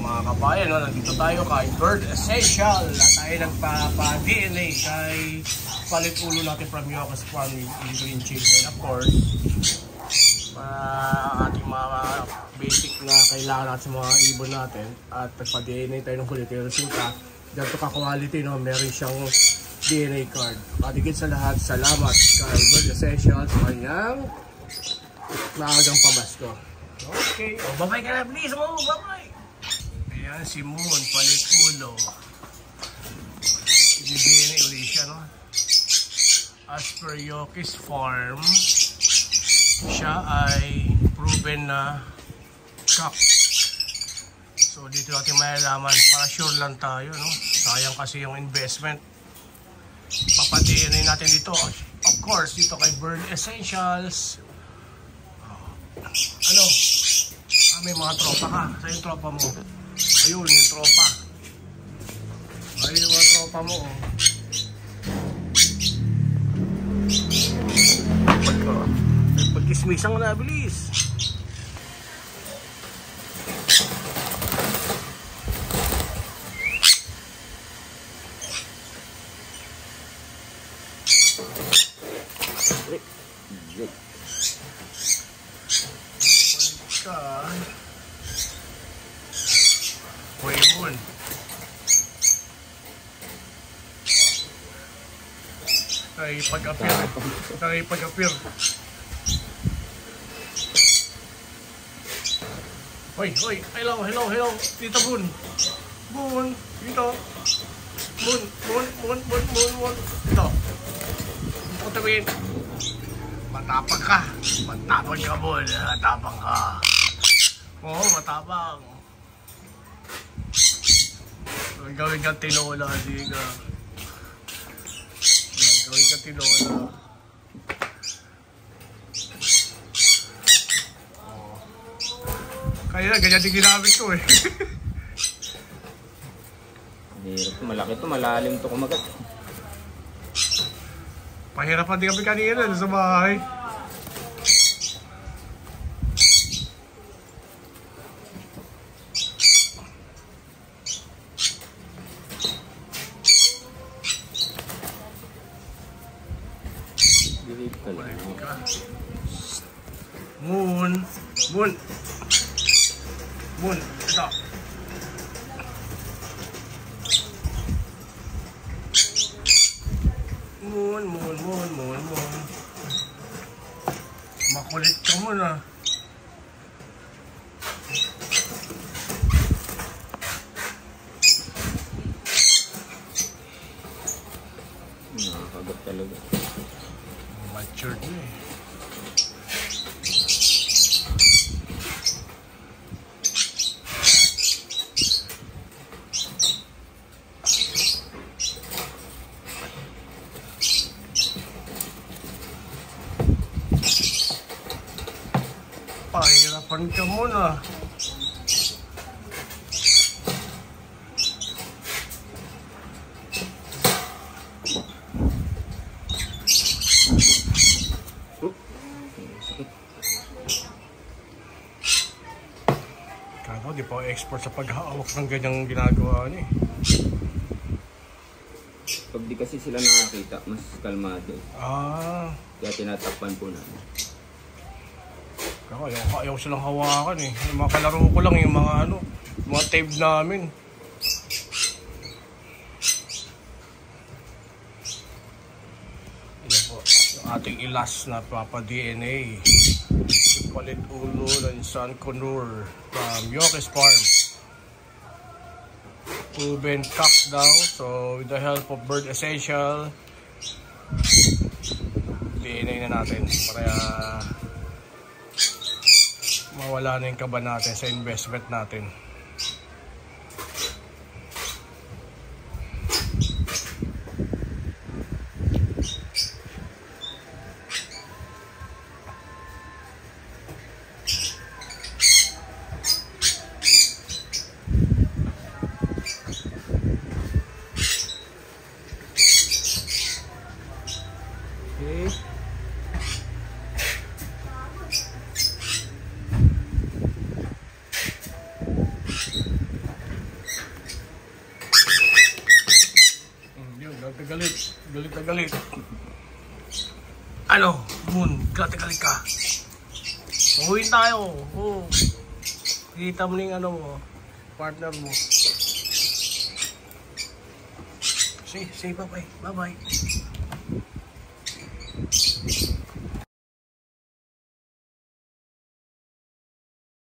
mga kabayan, no? Nandito tayo kay Bird Essential at tayo nagpa-DNA kay palit ulo natin from Yoko's Farm in Chief. And of course, ating mga basic na kailangan natin sa mga ibon natin at nagpa-DNA tayo ng huli tayo resulta. Ganito ka-quality, no? Meron siyang DNA card. Patigid sa lahat, salamat kay Bird Essential sa kanyang maagang pamasko. Okay, babay ka na please, babay. Ayan si Moon, palit ulo. DNA ulit siya, no? As per Yoko's Farm, siya ay proven na cock. So dito natin malalaman, para sure lang tayo, no? Sayang kasi yung investment. Papadinin natin dito, of course, dito kay Bird Essentials. Ano? May mga tropa ka. Sa yung tropa mo. Ayun, yung tropa. Ayun yung mga tropa mo. Pag-kismisang na, bilis. Moon. Tayo pag-appear. Hoy, hello, Tita Moon. Moon, dito. Moon. Dito. Putamin. Matapang ka, Moon. Matapang ka. Oo, matapang. Gawin kang tinola, sige ka. Gawin kang tinola. Oh. Kaya na, ganyan din ginamit ko eh. Hirap, malaki to, malalim to kumagat. Pahirapan din kami kanina sa bahay. Moon, ito. Moon. Makulit ka muna. Nakakagat talaga. Matured na eh. Pahirapan ka muna. Kano, di pa expert sa paghahawak ng ganyang ginagawa niya eh. Pag di kasi sila nakakita, mas kalmado. Kaya tinatakpan po namin. Ayaw silang hawakan eh. Yung mga kalaro ko lang yung mga mga tape namin. Yan po, yung ating ilas na papa-DNA. Palit ulo ng San Conur from Yoko's Farm. Proven cock daw. So with the help of Bird Essential, DNA na natin para mawala na yung kaba natin sa investment natin. Okay. galit. Ano? Moon, galit ka. Uwi tayo. Oo. Kita mo yung ano mo, partner mo. Say bye-bye. Bye-bye.